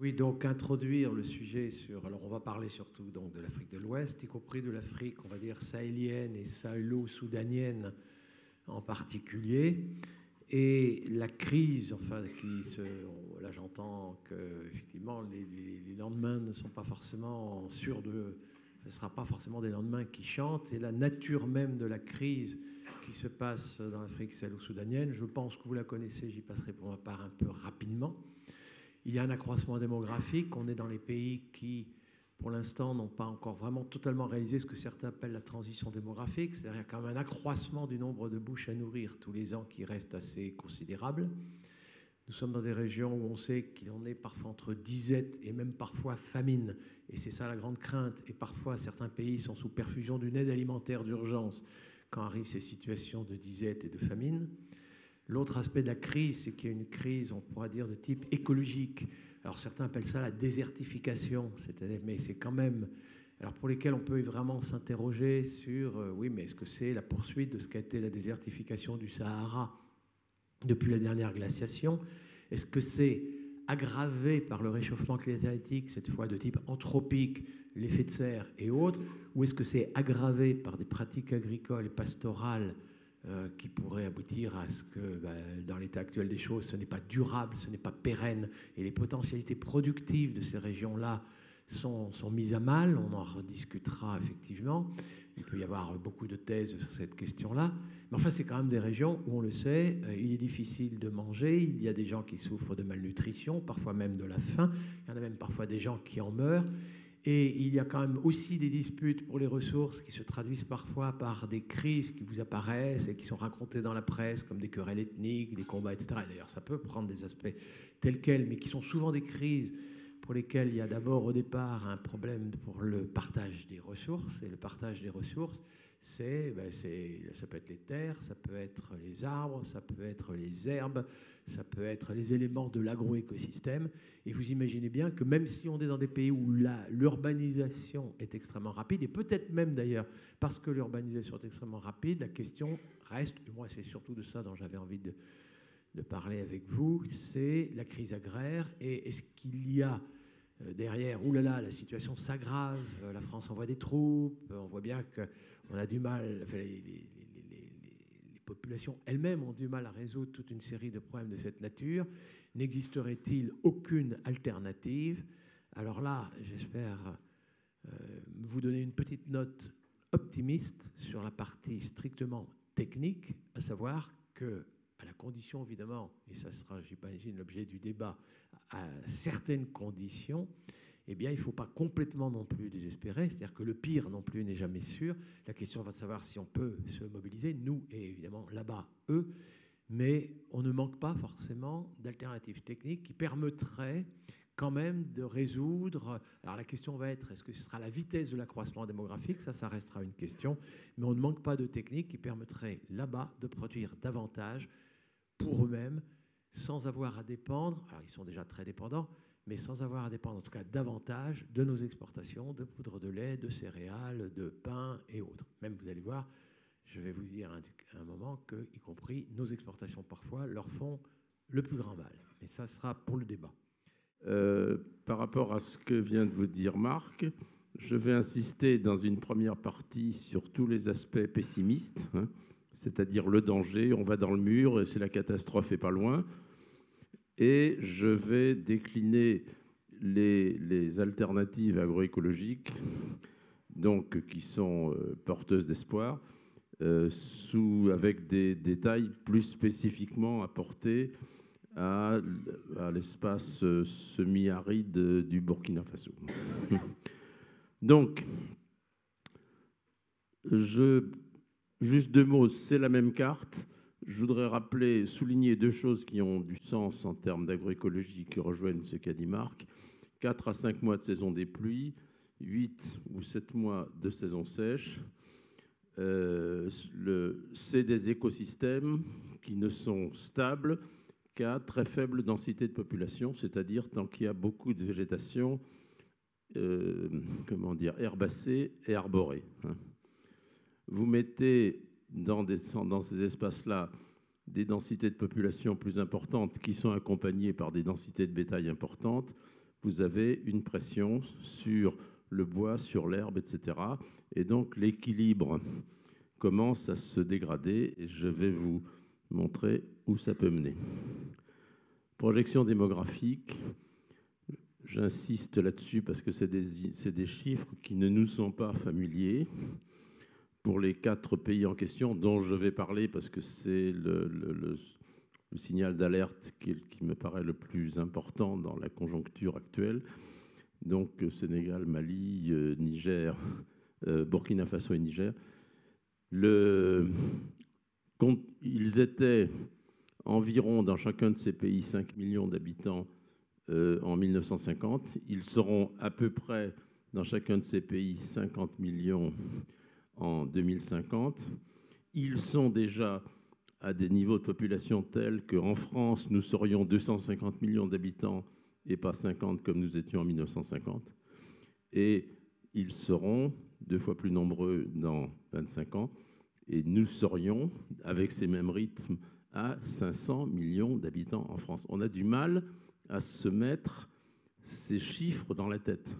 Oui, donc introduire le sujet sur... Alors on va parler surtout donc, de l'Afrique de l'Ouest, y compris de l'Afrique, on va dire, sahélienne et sahélo-soudanienne en particulier. Et la crise, enfin, là j'entends que effectivement les lendemains ne sont pas forcément sûrs de... Ce ne sera pas forcément des lendemains qui chantent. Et la nature même de la crise qui se passe dans l'Afrique sahélo-soudanienne, je pense que vous la connaissez, j'y passerai pour ma part un peu rapidement. Il y a un accroissement démographique. On est dans les pays qui, pour l'instant, n'ont pas encore vraiment totalement réalisé ce que certains appellent la transition démographique. C'est-à-dire qu'il y a quand même un accroissement du nombre de bouches à nourrir tous les ans qui reste assez considérable. Nous sommes dans des régions où on sait qu'il en est parfois entre disette et même parfois famine. Et c'est ça la grande crainte. Et parfois, certains pays sont sous perfusion d'une aide alimentaire d'urgence quand arrivent ces situations de disette et de famine. L'autre aspect de la crise, c'est qu'il y a une crise, on pourra dire, de type écologique. Alors certains appellent ça la désertification, mais c'est quand même... Alors pour lesquels on peut vraiment s'interroger sur, oui, mais est-ce que c'est la poursuite de ce qu'a été la désertification du Sahara depuis la dernière glaciation? Est-ce que c'est aggravé par le réchauffement climatique, cette fois de type anthropique, l'effet de serre et autres, ou est-ce que c'est aggravé par des pratiques agricoles et pastorales qui pourraient aboutir à ce que, dans l'état actuel des choses, ce n'est pas durable, ce n'est pas pérenne, et les potentialités productives de ces régions-là sont mises à mal. On en rediscutera effectivement. Il peut y avoir beaucoup de thèses sur cette question-là. Mais enfin, c'est quand même des régions où, on le sait, il est difficile de manger. Il y a des gens qui souffrent de malnutrition, parfois même de la faim. Il y en a même parfois des gens qui en meurent. Et il y a quand même aussi des disputes pour les ressources qui se traduisent parfois par des crises qui vous apparaissent et qui sont racontées dans la presse comme des querelles ethniques, des combats, etc. Et d'ailleurs, ça peut prendre des aspects tels quels, mais qui sont souvent des crises pour lesquelles il y a d'abord au départ un problème pour le partage des ressources. Et le partage des ressources, ça peut être les terres, ça peut être les arbres, ça peut être les herbes, ça peut être les éléments de l'agroécosystème. Et vous imaginez bien que même si on est dans des pays où l'urbanisation est extrêmement rapide, et peut-être même d'ailleurs parce que l'urbanisation est extrêmement rapide, la question reste, et moi c'est surtout de ça dont j'avais envie de parler avec vous, c'est la crise agraire. Et est-ce qu'il y a derrière, oulala, la situation s'aggrave, la France envoie des troupes, on voit bien qu'on a du mal, enfin, les populations elles-mêmes ont du mal à résoudre toute une série de problèmes de cette nature. N'existerait-il aucune alternative? Alors là, j'espère vous donner une petite note optimiste sur la partie strictement technique, à savoir que, à la condition évidemment, et ça sera, j'imagine, l'objet du débat, à certaines conditions, eh bien, il ne faut pas complètement non plus désespérer. C'est-à-dire que le pire non plus n'est jamais sûr. La question va de savoir si on peut se mobiliser, nous et évidemment là-bas, eux. Mais on ne manque pas forcément d'alternatives techniques qui permettraient quand même de résoudre... Alors la question va être, est-ce que ce sera la vitesse de l'accroissement démographique? Ça restera une question. Mais on ne manque pas de techniques qui permettraient là-bas de produire davantage pour eux-mêmes, sans avoir à dépendre, alors ils sont déjà très dépendants, mais sans avoir à dépendre en tout cas davantage de nos exportations de poudre de lait, de céréales, de pain et autres. Même, vous allez voir, je vais vous dire à un moment que, y compris nos exportations parfois, leur font le plus grand mal. Mais ça sera pour le débat. Par rapport à ce que vient de vous dire Marc, je vais insister dans une première partie sur tous les aspects pessimistes, c'est-à-dire le danger, on va dans le mur et c'est la catastrophe et pas loin. Et je vais décliner les alternatives agroécologiques, donc, qui sont porteuses d'espoir, avec des détails plus spécifiquement apportés à l'espace semi-aride du Burkina Faso. Donc, juste 2 mots, c'est la même carte. Je voudrais souligner 2 choses qui ont du sens en termes d'agroécologie qui rejoignent ce qu'a dit Marc. 4 à 5 mois de saison des pluies, 8 ou 7 mois de saison sèche. C'est des écosystèmes qui ne sont stables qu'à très faible densité de population, c'est-à-dire tant qu'il y a beaucoup de végétation herbacée et arborée. Vous mettez dans ces espaces-là des densités de population plus importantes qui sont accompagnées par des densités de bétail importantes, vous avez une pression sur le bois, sur l'herbe, etc. Et donc l'équilibre commence à se dégrader et je vais vous montrer où ça peut mener. Projection démographique, j'insiste là-dessus parce que c'est des chiffres qui ne nous sont pas familiers. Pour les 4 pays en question, dont je vais parler parce que c'est le signal d'alerte qui me paraît le plus important dans la conjoncture actuelle. Donc Sénégal, Mali, Niger, Burkina Faso et Niger. Ils étaient environ dans chacun de ces pays 5 millions d'habitants en 1950. Ils seront à peu près dans chacun de ces pays 50 millions en 2050. Ils sont déjà à des niveaux de population tels qu'en France, nous serions 250 millions d'habitants et pas 50 comme nous étions en 1950. Et ils seront 2 fois plus nombreux dans 25 ans. Et nous serions, avec ces mêmes rythmes, à 500 millions d'habitants en France. On a du mal à se mettre ces chiffres dans la tête.